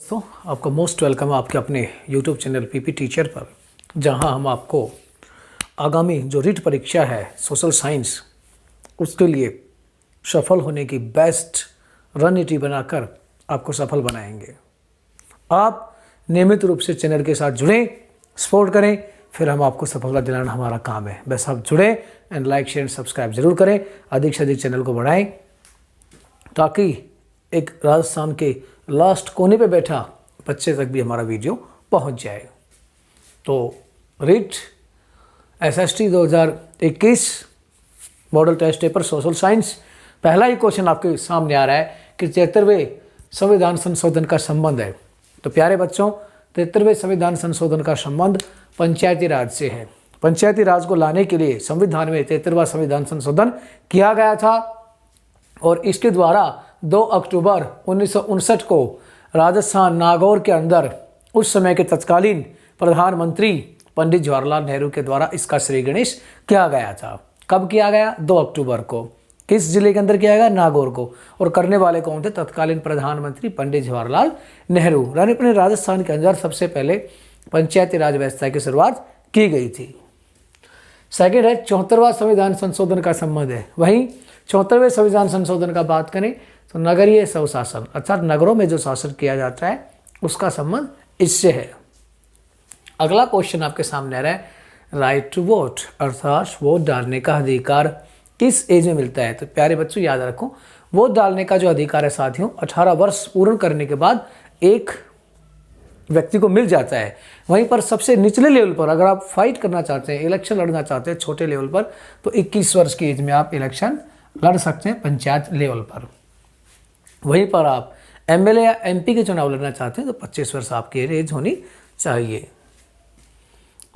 दोस्तों आपका most welcome आपके अपने YouTube चैनल पीपी टीचर पर, जहां हम आपको आगामी जो रीट परीक्षा है सोशल साइंस उसके लिए सफल होने की बेस्ट रणनीति बनाकर आपको सफल बनाएंगे। आप नियमित रूप से चैनल के साथ जुड़ें, सपोर्ट करें, फिर हम आपको सफलता दिलाना हमारा काम है। बस आप जुड़ें एंड लाइक शेयर सब्सक्राइब जरूर करें, अधिक से अधिक चैनल को बढ़ाएं ताकि एक राजस्थान के लास्ट कोने पे बैठा बच्चे तक भी हमारा वीडियो पहुंच जाए। तो REET SST 2021 model test paper social science, पहला ही क्वेश्चन आपके सामने आ रहा है कि 73वें संविधान संशोधन का संबंध है। तो प्यारे बच्चों, 73वें संविधान संशोधन का संबंध पंचायती राज से है। पंचायती राज को लाने के लिए संविधान में 73वां संविधान संशोधन किया गया था और इसके द्वारा 2 अक्टूबर 1959 को राजस्थान नागौर के अंदर उस समय के तत्कालीन प्रधानमंत्री पंडित जवाहरलाल नेहरू के द्वारा इसका श्री गणेश किया गया था। कब किया गया? 2 अक्टूबर को। किस जिले के अंदर किया गया? नागौर को। और करने वाले कौन थे? तत्कालीन प्रधानमंत्री पंडित जवाहरलाल नेहरू। अपने राजस्थान के अंदर सबसे पहले पंचायती राज व्यवस्था की शुरुआत की गई थी। सेकेंड है 74वां संविधान संशोधन का संबंध है। वहीं 74वें संविधान संशोधन का बात करें तो नगरीय स्वशासन अर्थात नगरों में जो शासन किया जाता है उसका संबंध इससे है। अगला क्वेश्चन आपके सामने आ रहा है, राइट टू वोट अर्थात वोट डालने का अधिकार किस एज में मिलता है? तो प्यारे बच्चों याद रखो, वोट डालने का जो अधिकार है साथियों 18 वर्ष पूर्ण करने के बाद एक व्यक्ति को मिल जाता है। वहीं पर सबसे निचले लेवल पर अगर आप फाइट करना चाहते हैं, इलेक्शन लड़ना चाहते हैं छोटे लेवल पर, तो 21 वर्ष की एज में आप इलेक्शन लड़ सकते हैं पंचायत लेवल पर। वहीं पर आप एमएलए या एमपी के चुनाव लड़ना चाहते हैं तो 25 वर्ष आपकी एज होनी चाहिए।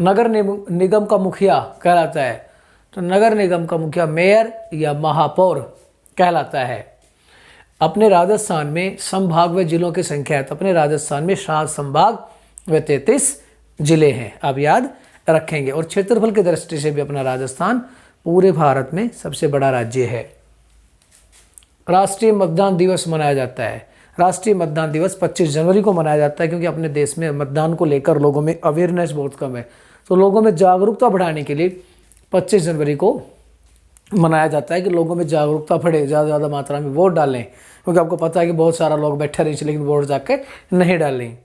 नगर निगम का मुखिया कहलाता है, तो नगर निगम का मुखिया मेयर या महापौर कहलाता है। अपने राजस्थान में संभाग व जिलों की संख्या है, तो अपने राजस्थान में 7 संभाग व 33 जिले हैं, आप याद रखेंगे। और क्षेत्रफल की दृष्टि से भी अपना राजस्थान पूरे भारत में सबसे बड़ा राज्य है। राष्ट्रीय मतदान दिवस मनाया जाता है। राष्ट्रीय मतदान दिवस 25 जनवरी को मनाया जाता है, क्योंकि अपने देश में मतदान को लेकर लोगों में अवेयरनेस बहुत कम है, तो लोगों में जागरूकता बढ़ाने के लिए 25 जनवरी को मनाया जाता है कि लोगों में जागरूकता बढ़े, ज़्यादा मात्रा में वोट डालें, क्योंकि आपको पता है कि बहुत सारा लोग बैठे रहे लेकिन वोट जाके नहीं डालें।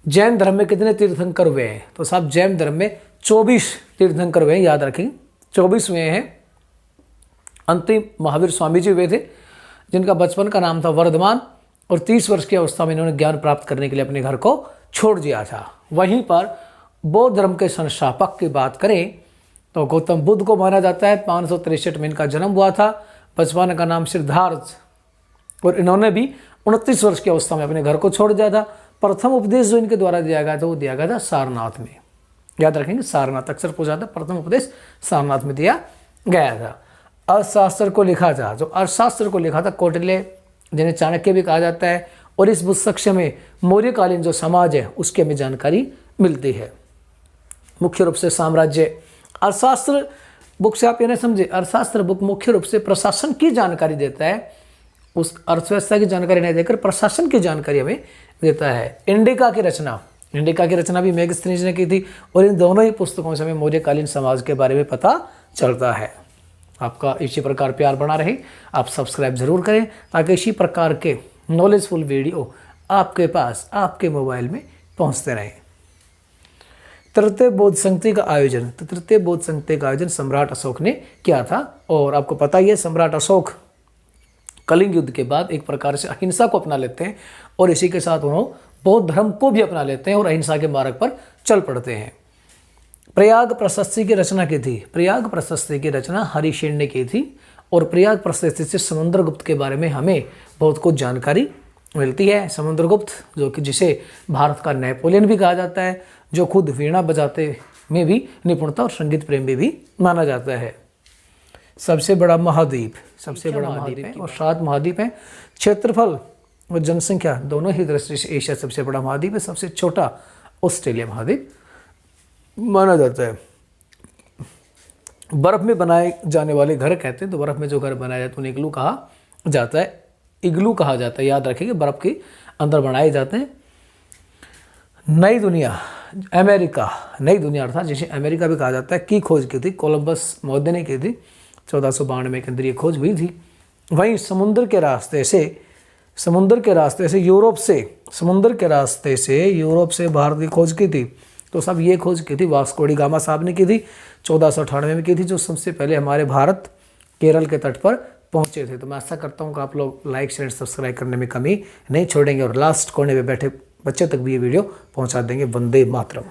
जैन धर्म में कितने तीर्थंकर हुए हैं? तो साहब जैन धर्म में 24 तीर्थंकर हुए हैं, याद रखें 24 हुए हैं। अंतिम महावीर स्वामी जी हुए थे, जिनका बचपन का नाम था वर्धमान, और 30 वर्ष की अवस्था में इन्होंने ज्ञान प्राप्त करने के लिए अपने घर को छोड़ दिया था। वहीं पर बौद्ध धर्म के संस्थापक की बात करें तो गौतम बुद्ध को माना जाता है। 563 में इनका जन्म हुआ था। बचपन का नाम सिद्धार्थ, और इन्होंने भी 29 वर्ष की अवस्था में अपने घर को छोड़ दिया था। प्रथम उपदेश जो इनके द्वारा दिया गया था वो दिया गया था सारनाथ में, याद रखेंगे सारनाथ अक्सर पूछा था। प्रथम उपदेश सारनाथ में दिया गया था। अर्थशास्त्र को लिखा था, जो अर्थशास्त्र को लिखा था कौटिल्य, जिन्हें चाणक्य भी कहा जाता है। और इस पुस्तक में मौर्यकालीन जो समाज है उसकी हमें जानकारी मिलती है। मुख्य रूप से साम्राज्य, अर्थशास्त्र बुक से आप ये नहीं समझे, अर्थशास्त्र बुक मुख्य रूप से प्रशासन की जानकारी देता है, उस अर्थव्यवस्था की जानकारी नहीं देकर प्रशासन की जानकारी हमें देता है। इंडिका की रचना भी मेगस्थनीज ने की थी, और इन दोनों ही पुस्तकों से हमें मौर्यकालीन समाज के बारे में पता चलता है। आपका इसी प्रकार प्यार बना रहे, आप सब्सक्राइब जरूर करें ताकि इसी प्रकार के नॉलेजफुल वीडियो आपके पास आपके मोबाइल में पहुंचते रहें। तृतीय बौद्ध संगति का आयोजन, तो तृतीय बौद्ध संगति का आयोजन सम्राट अशोक ने किया था। और आपको पता ही है सम्राट अशोक कलिंग युद्ध के बाद एक प्रकार से अहिंसा को अपना लेते हैं, और इसी के साथ उन्होंने बौद्ध धर्म को भी अपना लेते हैं और अहिंसा के मार्ग पर चल पड़ते हैं। प्रयाग प्रशस्ति की रचना की थी, प्रयाग प्रशस्ति की रचना हरिशेन ने की थी। और प्रयाग प्रशस्ति से समुद्रगुप्त के बारे में हमें बहुत कुछ जानकारी मिलती है। समुद्रगुप्त जो कि जिसे भारत का नेपोलियन भी कहा जाता है, जो खुद वीणा बजाते में भी निपुणता और संगीत प्रेमी भी माना जाता है। सबसे बड़ा महाद्वीप है, और 7 महाद्वीप हैं। क्षेत्रफल और जनसंख्या दोनों ही दृष्टि से एशिया सबसे बड़ा महाद्वीप है। सबसे छोटा ऑस्ट्रेलिया महाद्वीप माना जाता है। बर्फ में बनाए जाने वाले घर कहते हैं, तो बर्फ में जो घर बनाया जाता है उन्हें इग्लू कहा जाता है। याद रखिए बर्फ की अंदर बनाए जाते हैं। नई दुनिया अमेरिका, नई दुनिया अर्थात जिसे अमेरिका भी कहा जाता है, की खोज की थी कोलंबस मौर्य ने की थी। 1492 के अंदर ये खोज हुई थी। वहीं समुद्र के रास्ते से यूरोप से भारत की खोज की थी। तो सब ये खोज की थी वास्को डी गामा साहब ने की थी, 1498 में की थी, जो सबसे पहले हमारे भारत केरल के तट पर पहुंचे थे। तो मैं आशा करता हूं कि आप लोग लाइक शेयर सब्सक्राइब करने में कमी नहीं छोड़ेंगे और लास्ट कोने पे बैठे बच्चे तक भी ये वीडियो पहुंचा देंगे। वंदे मातरम।